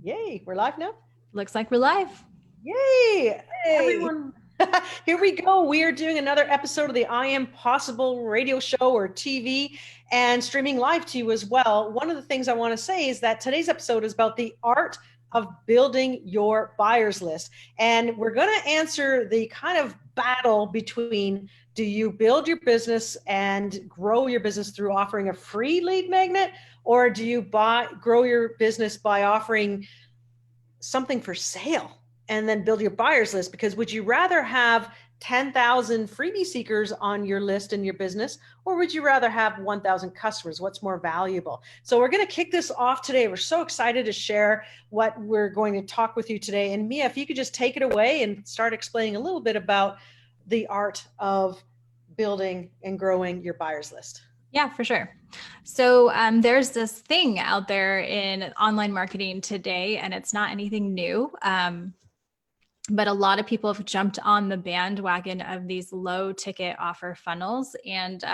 Yay, we're live now? Looks like we're live. Yay, Hey. everyone. Here we go. We are doing another episode of the I Am Possible radio show or TV and streaming live to you as well. One of the things I want to say is that today's episode is about the art of building your buyers list. And we're going to answer the kind of battle between, do you build your business and grow your business through offering a free lead magnet, or do you grow your business by offering something for sale and then build your buyers list? Because would you rather have 10,000 freebie seekers on your list in your business, or would you rather have 1,000 customers? What's more valuable? So we're going to kick this off today. We're so excited to share what we're going to talk with you today. And Mia, if you could just take it away and start explaining a little bit about the art of building and growing your buyers list. Yeah, for sure. So there's this thing out there in online marketing today, and it's not anything new. But a lot of people have jumped on the bandwagon of these low ticket offer funnels. And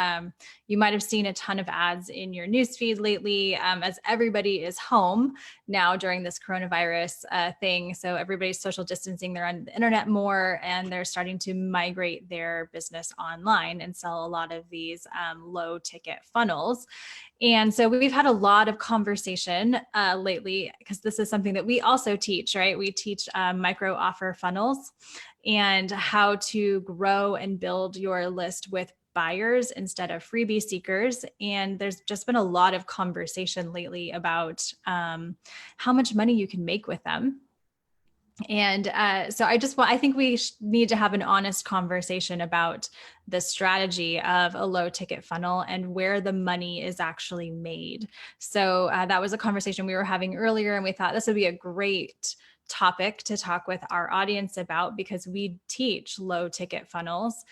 you might have seen a ton of ads in your newsfeed lately as everybody is home now during this coronavirus thing. So everybody's social distancing, they're on the internet more, and they're starting to migrate their business online and sell a lot of these low ticket funnels. And so we've had a lot of conversation lately, because this is something that we also teach, right? We teach micro offer funnels and how to grow and build your list with buyers instead of freebie seekers. And there's just been a lot of conversation lately about how much money you can make with them. And so I think we need to have an honest conversation about the strategy of a low ticket funnel and where the money is actually made. So that was a conversation we were having earlier, and we thought this would be a great topic to talk with our audience about, because we teach low ticket funnels.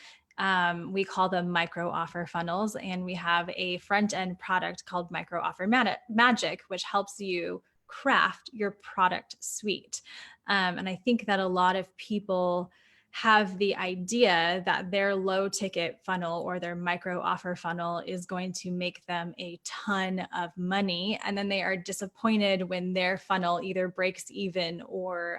We call them micro offer funnels, and we have a front end product called Micro Offer Magic, which helps you craft your product suite. And I think that a lot of people have the idea that their low ticket funnel or their micro offer funnel is going to make them a ton of money. And then they are disappointed when their funnel either breaks even or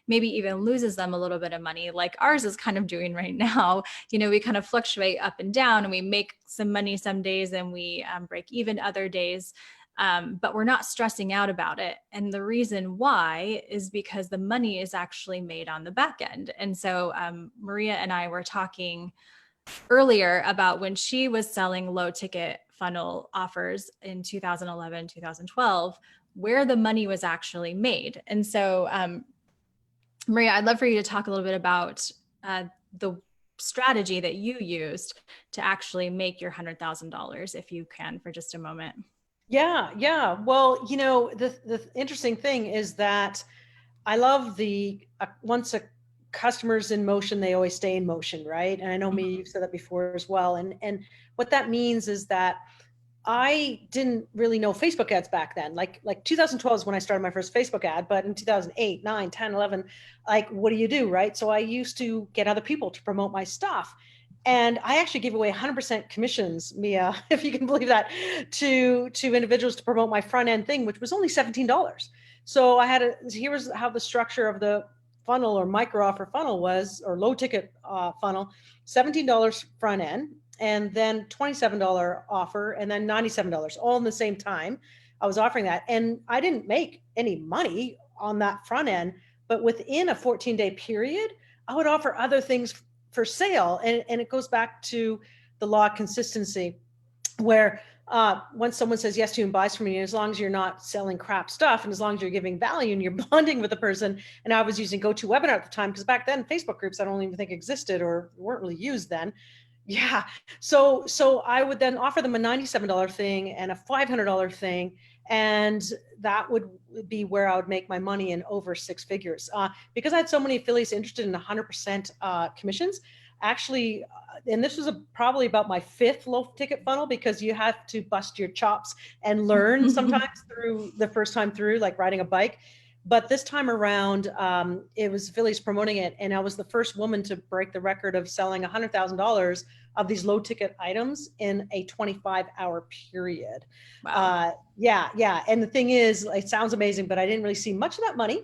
maybe even loses them a little bit of money, like ours is kind of doing right now. You know, we kind of fluctuate up and down, and we make some money some days and we break even other days. But we're not stressing out about it. And the reason why is because the money is actually made on the back end. And so Maria and I were talking earlier about when she was selling low ticket funnel offers in 2011, 2012, where the money was actually made. And so Maria, I'd love for you to talk a little bit about the strategy that you used to actually make your $100,000, if you can, for just a moment. Yeah. Well, you know, the interesting thing is that I love once a customer's in motion, they always stay in motion, right? And I know you've said that before as well. And what that means is that I didn't really know Facebook ads back then. Like 2012 is when I started my first Facebook ad, but in 2008, 9, 10, 11, like, what do you do, right? So I used to get other people to promote my stuff. And I actually gave away 100% commissions, Mia, if you can believe that, to individuals to promote my front end thing, which was only $17. So here was how the structure of the funnel or micro offer funnel was, or low ticket funnel: $17 front end, and then $27 offer, and then $97, all in the same time. I was offering that, and I didn't make any money on that front end, but within a 14-day period, I would offer other things for sale. And it goes back to the law of consistency, where once someone says yes to you and buys from you, as long as you're not selling crap stuff, and as long as you're giving value and you're bonding with the person. And I was using GoToWebinar at the time, because back then Facebook groups, I don't even think existed or weren't really used then. Yeah. So I would then offer them a $97 thing and a $500 thing. And that would be where I would make my money in over six figures. Because I had so many affiliates interested in 100% commissions, actually, and this was probably about my fifth low ticket funnel, because you have to bust your chops and learn sometimes through the first time through, like riding a bike. But this time around, it was Phillies promoting it, and I was the first woman to break the record of selling $100,000 of these low ticket items in a 25-hour period. Wow. Yeah. And the thing is, it sounds amazing, but I didn't really see much of that money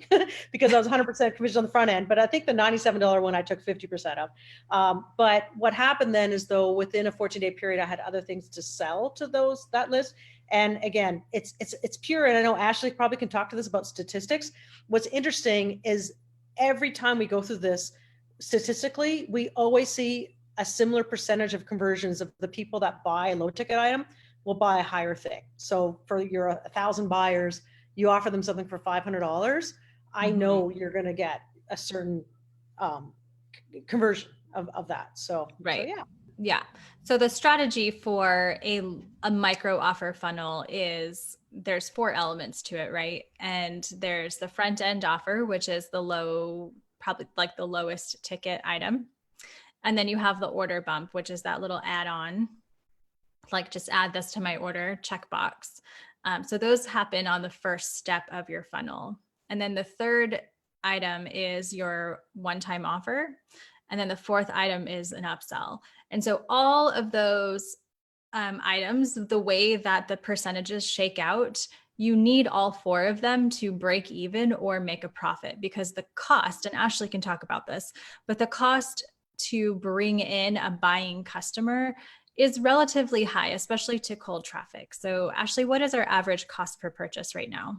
because I was 100% commission on the front end. But I think the $97 one I took 50% of. But what happened then is, though, within a 14-day period, I had other things to sell to that list. And again, it's pure. And I know Ashley probably can talk to this about statistics. What's interesting is every time we go through this, statistically, we always see a similar percentage of conversions of the people that buy a low ticket item will buy a higher thing. So for your 1,000 buyers, you offer them something for $500. I know you're going to get a certain conversion of that. So Right. yeah. Yeah. So the strategy for a micro offer funnel is there's 4 elements to it, right? And there's the front end offer, which is the low, probably like the lowest ticket item. And then you have the order bump, which is that little add-on, like just add this to my order checkbox. So those happen on the first step of your funnel. And then the third item is your one-time offer. And then the fourth item is an upsell. And so all of those items, the way that the percentages shake out, you need all 4 of them to break even or make a profit, because the cost, and Ashley can talk about this, but the cost to bring in a buying customer is relatively high, especially to cold traffic. So Ashley, what is our average cost per purchase right now?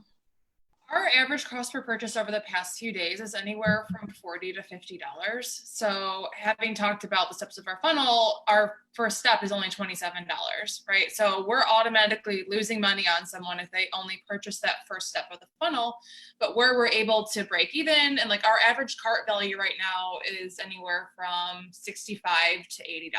Our average cost per purchase over the past few days is anywhere from $40 to $50. So having talked about the steps of our funnel, our first step is only $27, right? So we're automatically losing money on someone if they only purchase that first step of the funnel. But where we're able to break even, and like our average cart value right now is anywhere from $65 to $80.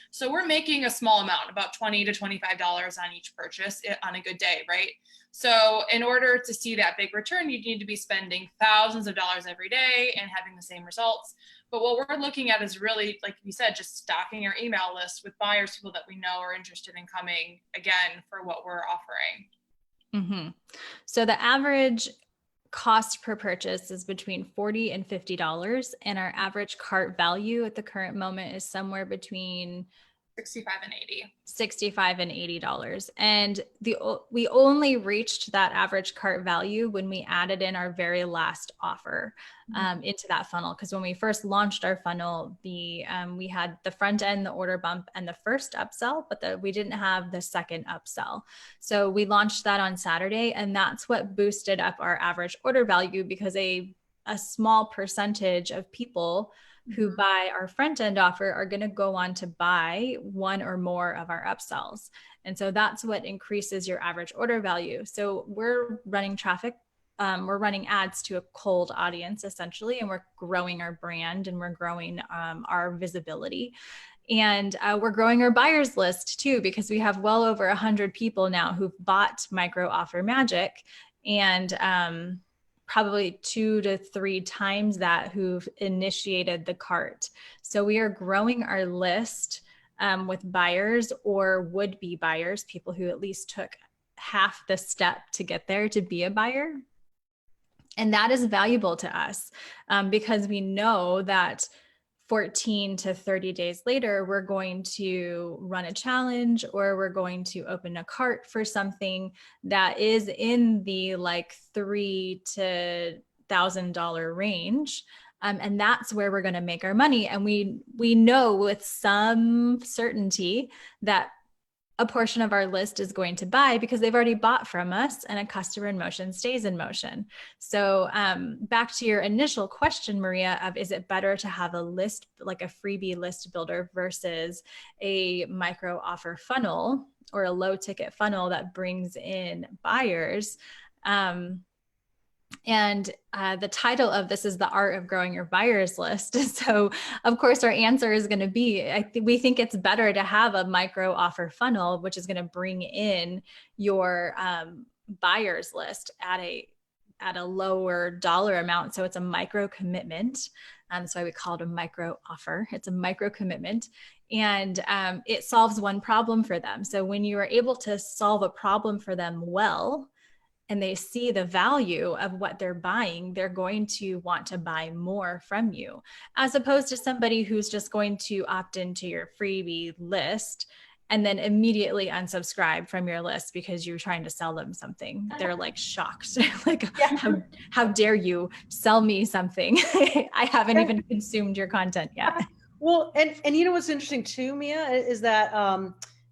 So we're making a small amount, about $20 to $25 on each purchase on a good day, right? So in order to see that big return, you need to be spending thousands of dollars every day and having the same results. But what we're looking at is really, like you said, just stocking our email list with buyers, people that we know are interested in coming again for what we're offering. Mm-hmm. So the average cost per purchase is between $40 and $50. And our average cart value at the current moment is somewhere between 65 and 80. $65 and $80. And we only reached that average cart value when we added in our very last offer into that funnel. Because when we first launched our funnel, we had the front end, the order bump, and the first upsell, but we didn't have the second upsell. So we launched that on Saturday, and that's what boosted up our average order value, because a small percentage of people who buy our front end offer are going to go on to buy one or more of our upsells. And so that's what increases your average order value. So we're running traffic, we're running ads to a cold audience essentially, and we're growing our brand and we're growing our visibility. And we're growing our buyers list too, because we have well over 100 people now who've bought Micro Offer Magic, and probably 2 to 3 times that who've initiated the cart. So we are growing our list with buyers or would-be buyers, people who at least took half the step to get there to be a buyer. And that is valuable to us because we know that 14 to 30 days later, we're going to run a challenge, or we're going to open a cart for something that is in the like $3,000 to $1,000 range. And that's where we're going to make our money. And we know with some certainty that a portion of our list is going to buy because they've already bought from us, and a customer in motion stays in motion. So back to your initial question, Maria, of is it better to have a list, like a freebie list builder versus a micro offer funnel or a low ticket funnel that brings in buyers? And the title of this is The Art of Growing Your Buyers List. So of course our answer is going to be, we think it's better to have a micro offer funnel, which is going to bring in your buyers list at a lower dollar amount. So it's a micro commitment. That's why we call it a micro offer. It's a micro commitment, and it solves one problem for them. So when you are able to solve a problem for them well, and they see the value of what they're buying, they're going to want to buy more from you, as opposed to somebody who's just going to opt into your freebie list and then immediately unsubscribe from your list because you're trying to sell them something. They're like shocked. Like, how dare you sell me something? I haven't even consumed your content yet. Well, and you know what's interesting too, Mia, is that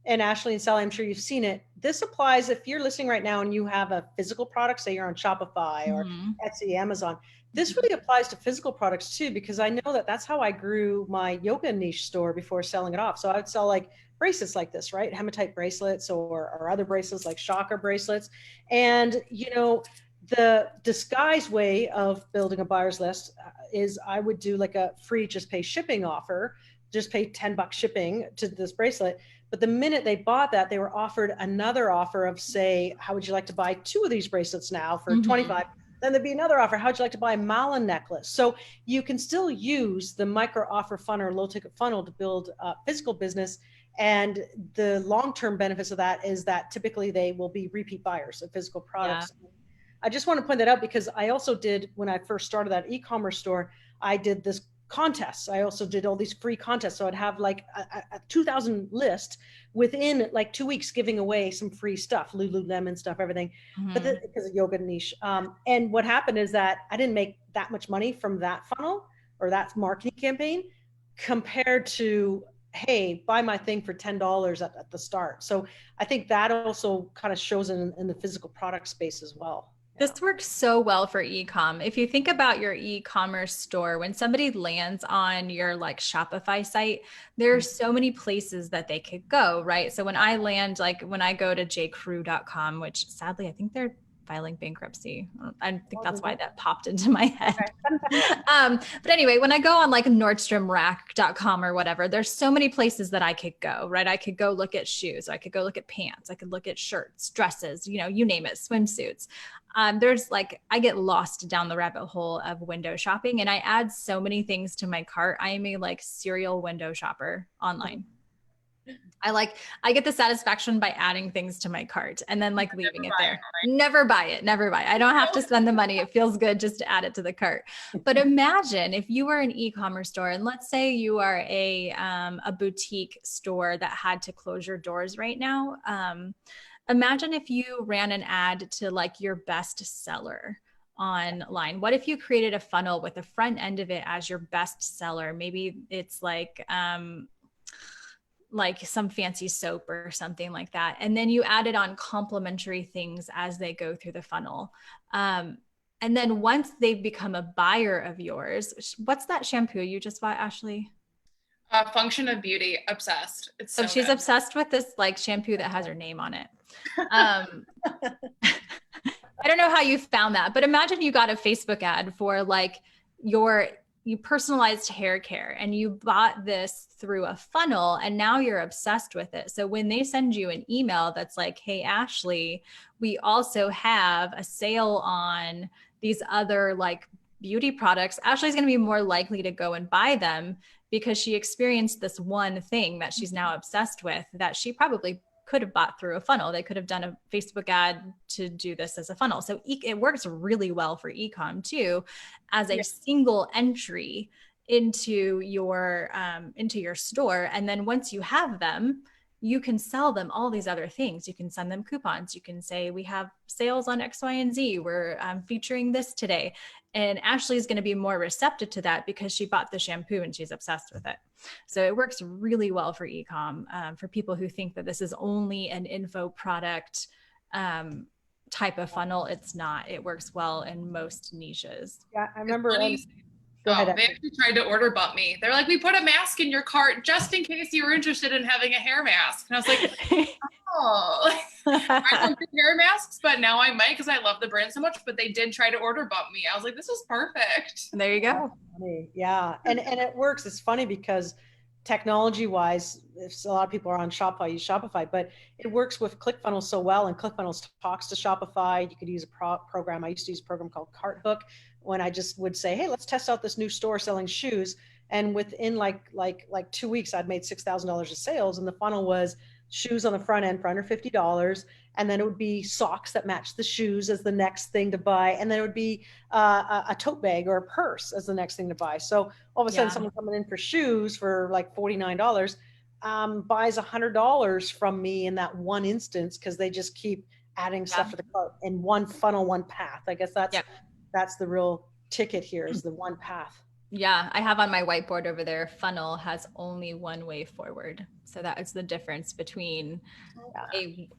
and Ashley and Sally, I'm sure you've seen it. This applies if you're listening right now and you have a physical product, say you're on Shopify or Etsy, Amazon. This really applies to physical products too, because I know that that's how I grew my yoga niche store before selling it off. So I would sell like bracelets like this, right? Hematite bracelets or other bracelets like chakra bracelets. And, you know, the disguised way of building a buyer's list is I would do like a free just pay shipping offer, just pay $10 shipping to this bracelet. But the minute they bought that, they were offered another offer of, say, how would you like to buy 2 of these bracelets now for 25? Then there'd be another offer. How'd you like to buy a mala necklace? So you can still use the micro offer funnel or low ticket funnel to build a physical business. And the long-term benefits of that is that typically they will be repeat buyers of physical products. Yeah. I just want to point that out because I also did, when I first started that e-commerce store, I did this contests. I also did all these free contests. So I'd have like a 2,000 list within like 2 weeks giving away some free stuff, Lululemon stuff, everything, but because of yoga niche. And what happened is that I didn't make that much money from that funnel or that marketing campaign compared to, hey, buy my thing for $10 at the start. So I think that also kind of shows in the physical product space as well. This works so well for e-com. If you think about your e-commerce store, when somebody lands on your like Shopify site, there's so many places that they could go, right? So when I land, like when I go to jcrew.com, which sadly, I think they're filing bankruptcy. I think that's why that popped into my head. But anyway, when I go on like nordstromrack.com or whatever, there's so many places that I could go, right? I could go look at shoes. I could go look at pants. I could look at shirts, dresses, you know, you name it, swimsuits. There's like, I get lost down the rabbit hole of window shopping and I add so many things to my cart. I am a like serial window shopper online. I get the satisfaction by adding things to my cart and then like leaving it there. Never buy it. I don't have to spend the money. It feels good just to add it to the cart. But imagine if you were an e-commerce store and let's say you are a boutique store that had to close your doors right now. Imagine if you ran an ad to like your best seller online. What if you created a funnel with the front end of it as your best seller? Maybe it's like some fancy soap or something like that. And then you added on complimentary things as they go through the funnel. And then once they've become a buyer of yours, what's that shampoo you just bought, Ashley? Function of Beauty, obsessed. It's so she's good. Obsessed with this like shampoo that has her name on it. I don't know how you found that, but imagine you got a Facebook ad for like you personalized hair care and you bought this through a funnel and now you're obsessed with it. So when they send you an email that's like, hey, Ashley, we also have a sale on these other like beauty products, Ashley's going to be more likely to go and buy them because she experienced this one thing that she's now obsessed with that she probably could have bought through a funnel. They could have done a Facebook ad to do this as a funnel. So it works really well for e-com too, as a single entry into your store. And then once you have them, you can sell them all these other things. You can send them coupons. You can say, we have sales on X, Y, and Z. We're featuring this today. And Ashley's going to be more receptive to that because she bought the shampoo and she's obsessed with it. So it works really well for e-com for people who think that this is only an info product type of funnel. It's not. It works well in most niches. Yeah, I remember. They actually tried to order bump me. They're like, we put a mask in your cart just in case you were interested in having a hair mask. And I was like, oh, I don't do hair masks, but now I might because I love the brand so much. But they did try to order bump me. I was like, this is perfect. There you go. Yeah. And it works. It's funny because technology wise, if a lot of people are on Shopify, use Shopify, but it works with ClickFunnels so well. And ClickFunnels talks to Shopify. You could use a program. I used to use a program called CartHook when I just would say, hey, let's test out this new store selling shoes. And within like 2 weeks, I'd made $6,000 of sales. And the funnel was shoes on the front end for under $50. and then it would be socks that match the shoes as the next thing to buy, and then it would be a tote bag or a purse as the next thing to buy. So all of a sudden, someone coming in for shoes for like $49 buys $100 from me in that one instance, because they just keep adding stuff to the cart in one funnel, one path. I guess that's the real ticket here, is the one path. Yeah, I have on my whiteboard over there, funnel has only one way forward. So that is the difference between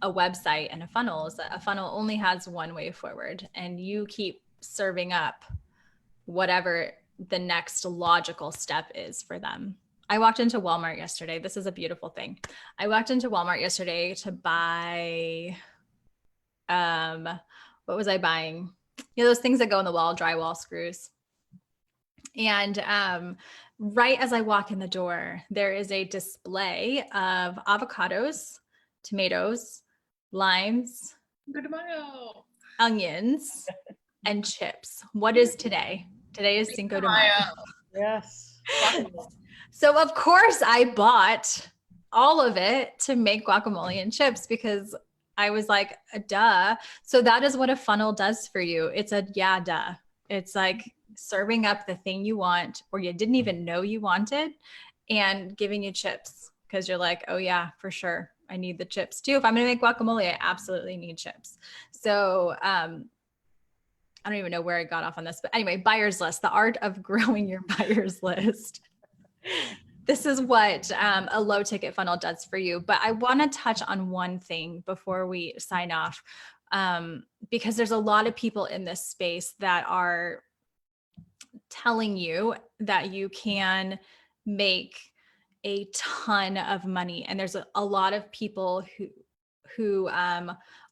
a website and a funnel, is that a funnel only has one way forward, and you keep serving up whatever the next logical step is for them. I walked into Walmart yesterday. This is a beautiful thing. I walked into Walmart yesterday to buy, what was I buying? Those things that go in the wall, drywall screws. And right as I walk in the door, there is a display of avocados, tomatoes, limes, onions, and chips. What is today? Today is Cinco de Mayo. Yes. So of course I bought all of it to make guacamole and chips, because I was like, duh. So that is what a funnel does for you. It's a duh. It's like serving up the thing you want, or you didn't even know you wanted, and giving you chips because you're like, oh yeah, for sure, I need the chips too. If I'm gonna make guacamole, I absolutely need chips. So I don't even know where I got off on this, but anyway, buyer's list, the art of growing your buyer's list. This is what a low ticket funnel does for you. But I want to touch on one thing before we sign off, because there's a lot of people in this space that are telling you that you can make a ton of money. And there's a lot of people who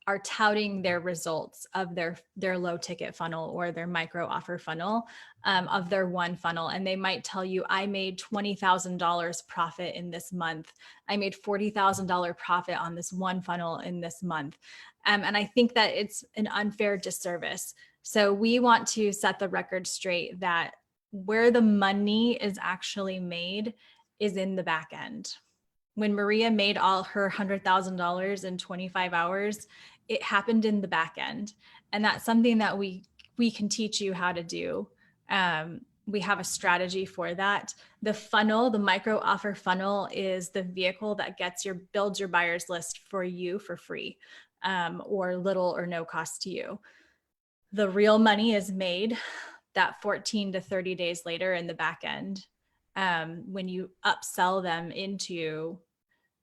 are touting their results of their low ticket funnel or their micro offer funnel, of their one funnel. And they might tell you, I made $20,000 profit in this month. I made $40,000 profit on this one funnel in this month. And I think that it's an unfair disservice. So we want to set the record straight that where the money is actually made is in the back end. When Maria made all her $100,000 in 25 hours, it happened in the back end. And that's something that we can teach you how to do. We have a strategy for that. The funnel, the micro offer funnel, is the vehicle that builds your buyer's list for you for free, or little or no cost to you. The real money is made that 14 to 30 days later in the back end, when you upsell them into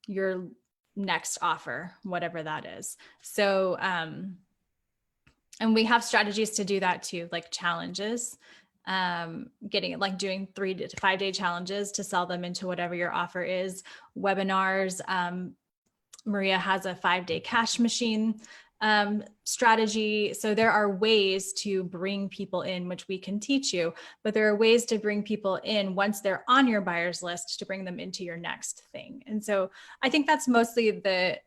your next offer, whatever that is. So, and we have strategies to do that too, like challenges, doing 3 to 5 day challenges to sell them into whatever your offer is, webinars. Maria has a 5-day cash machine strategy. So there are ways to bring people in, which we can teach you, but there are ways to bring people in once they're on your buyer's list to bring them into your next thing. And so I think that's mostly the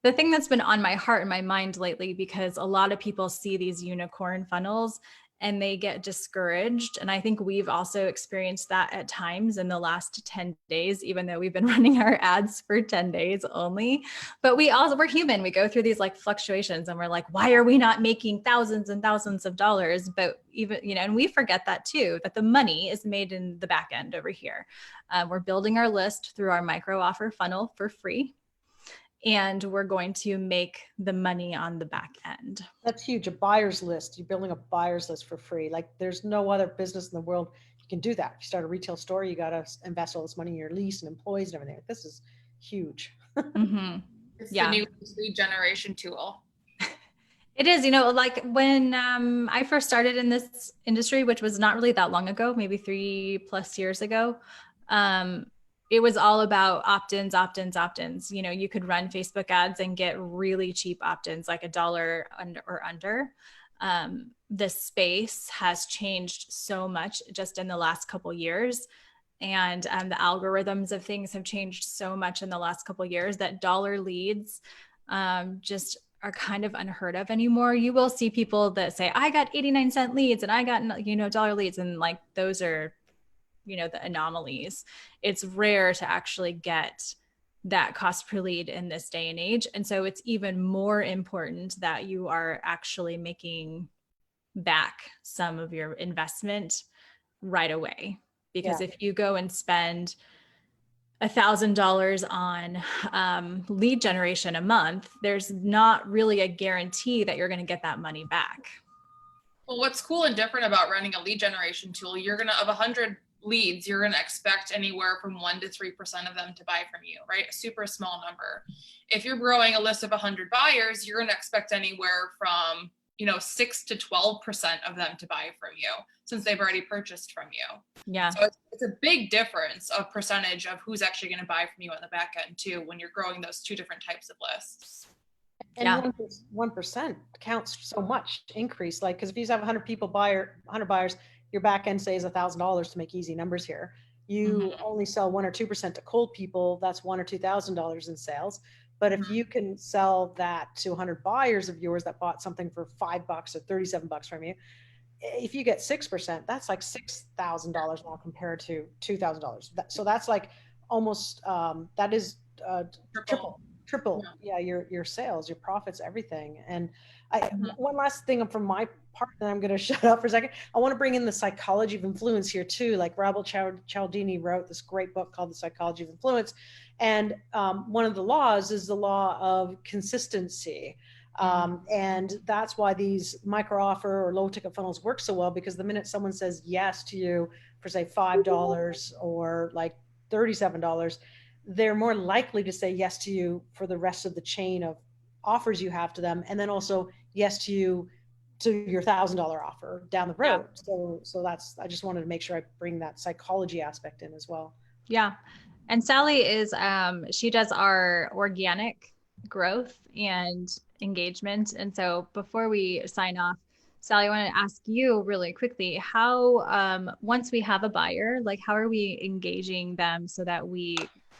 thing that's been on my heart and my mind lately, because a lot of people see these unicorn funnels and they get discouraged. And I think we've also experienced that at times in the last 10 days, even though we've been running our ads for 10 days only. But we're human. We go through these like fluctuations and we're like, why are we not making thousands and thousands of dollars? But even, and we forget that too, that the money is made in the back end over here. We're building our list through our micro offer funnel for free. And we're going to make the money on the back end. That's huge. A buyer's list. You're building a buyer's list for free. Like there's no other business in the world you can do that. If you start a retail store, you got to invest all this money in your lease and employees and everything. This is huge. Mm-hmm. It's the new lead generation tool. It is, like when I first started in this industry, which was not really that long ago, maybe 3+ years ago, it was all about opt-ins, opt-ins, opt-ins. You could run Facebook ads and get really cheap opt-ins, like $1 under. The space has changed so much just in the last couple years. And the algorithms of things have changed so much in the last couple years that dollar leads just are kind of unheard of anymore. You will see people that say, I got 89-cent leads and I got, dollar leads. And like, those are, the anomalies. It's rare to actually get that cost per lead in this day and age. And so it's even more important that you are actually making back some of your investment right away. Because if you go and spend $1,000 on lead generation a month, there's not really a guarantee that you're going to get that money back. Well, what's cool and different about running a lead generation tool, you're going to, of 100 leads, you're going to expect anywhere from 1% to 3% of them to buy from you, right? A super small number. If you're growing a list of 100 buyers, you're going to expect anywhere from 6 to 12% of them to buy from you, since they've already purchased from you. Yeah. So it's a big difference of percentage of who's actually going to buy from you on the back end too, when you're growing those two different types of lists. And 1% counts so much increase. Like, because if you have 100 buyers, your back end say is $1,000 to make easy numbers here. You only sell 1 or 2% to cold people. That's $1,000 or $2,000 in sales. But if you can sell that to 100 buyers of yours that bought something for $5 or $37 from you, if you get 6%, that's like $6,000 now compared to $2,000. So that's like almost that is triple. Yeah, your sales, your profits, everything. And one last thing from my part, then I'm going to shut up for a second. I want to bring in the psychology of influence here too. Like Rabel Cialdini wrote this great book called The Psychology of Influence. And one of the laws is the law of consistency. And that's why these micro offer or low ticket funnels work so well, because the minute someone says yes to you for say $5 or like $37, they're more likely to say yes to you for the rest of the chain of offers you have to them. And then also yes to you to your $1,000 offer down the road. Yeah. So that's, I just wanted to make sure I bring that psychology aspect in as well. Yeah. And Sally is, she does our organic growth and engagement. And so before we sign off, Sally, I want to ask you really quickly, how, once we have a buyer, like how are we engaging them so that we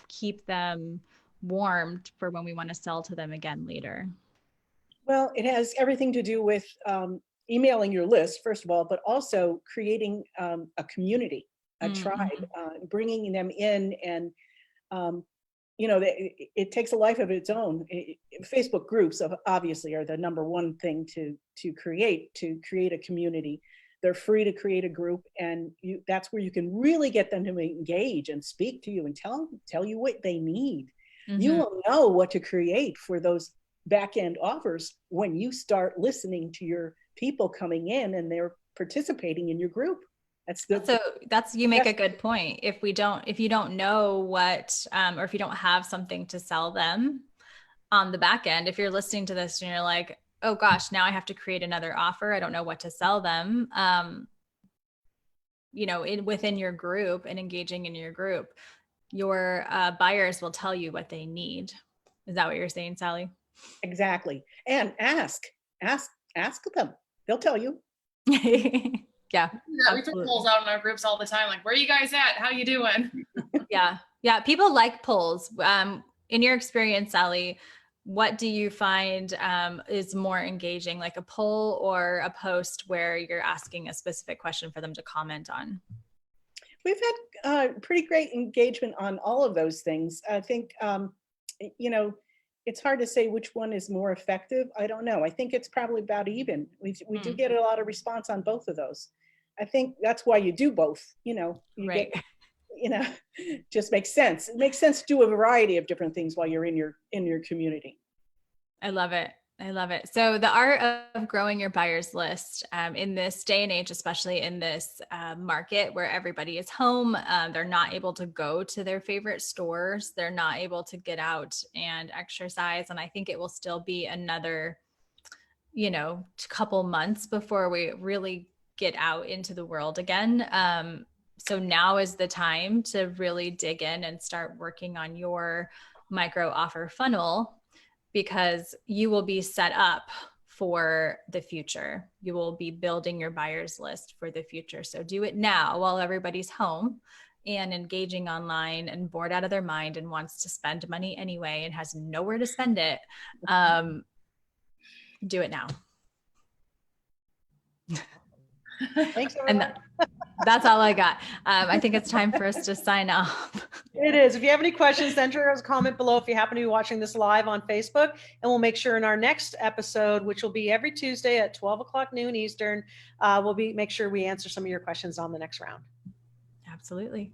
keep them warmed for when we want to sell to them again later? Well, it has everything to do with emailing your list, first of all, but also creating a community, a tribe, bringing them in. And, it takes a life of its own. Facebook groups obviously are the number one thing to create a community. They're free to create a group, and that's where you can really get them to engage and speak to you and tell you what they need. You will know what to create for those back-end offers when you start listening to your people coming in and they're participating in your group. So you make a good point. If you don't know what, or if you don't have something to sell them on the back end, if you're listening to this and you're like, oh gosh, now I have to create another offer, I don't know what to sell them, within your group and engaging in your group, your buyers will tell you what they need. Is that what you're saying, Sally? Exactly. And ask them. They'll tell you. Yeah. We put polls out in our groups all the time. Like, where are you guys at? How you doing? Yeah. People like polls. In your experience, Sally, what do you find is more engaging, like a poll or a post where you're asking a specific question for them to comment on? We've had pretty great engagement on all of those things. I think, it's hard to say which one is more effective. I don't know. I think it's probably about even. We do get a lot of response on both of those. I think that's why you do both. Right. Just makes sense. It makes sense to do a variety of different things while you're in your community. I love it. So the art of growing your buyers list in this day and age, especially in this market where everybody is home, they're not able to go to their favorite stores. They're not able to get out and exercise. And I think it will still be another, couple months before we really get out into the world again. So now is the time to really dig in and start working on your micro offer funnel, because you will be set up for the future. You will be building your buyers list for the future. So do it now while everybody's home and engaging online and bored out of their mind and wants to spend money anyway and has nowhere to spend it. Do it now. Thanks, And everyone. that's all I got. I think it's time for us to sign off. It is. If you have any questions, enter a comment below if you happen to be watching this live on Facebook. And we'll make sure in our next episode, which will be every Tuesday at 12 o'clock noon Eastern, make sure we answer some of your questions on the next round. Absolutely.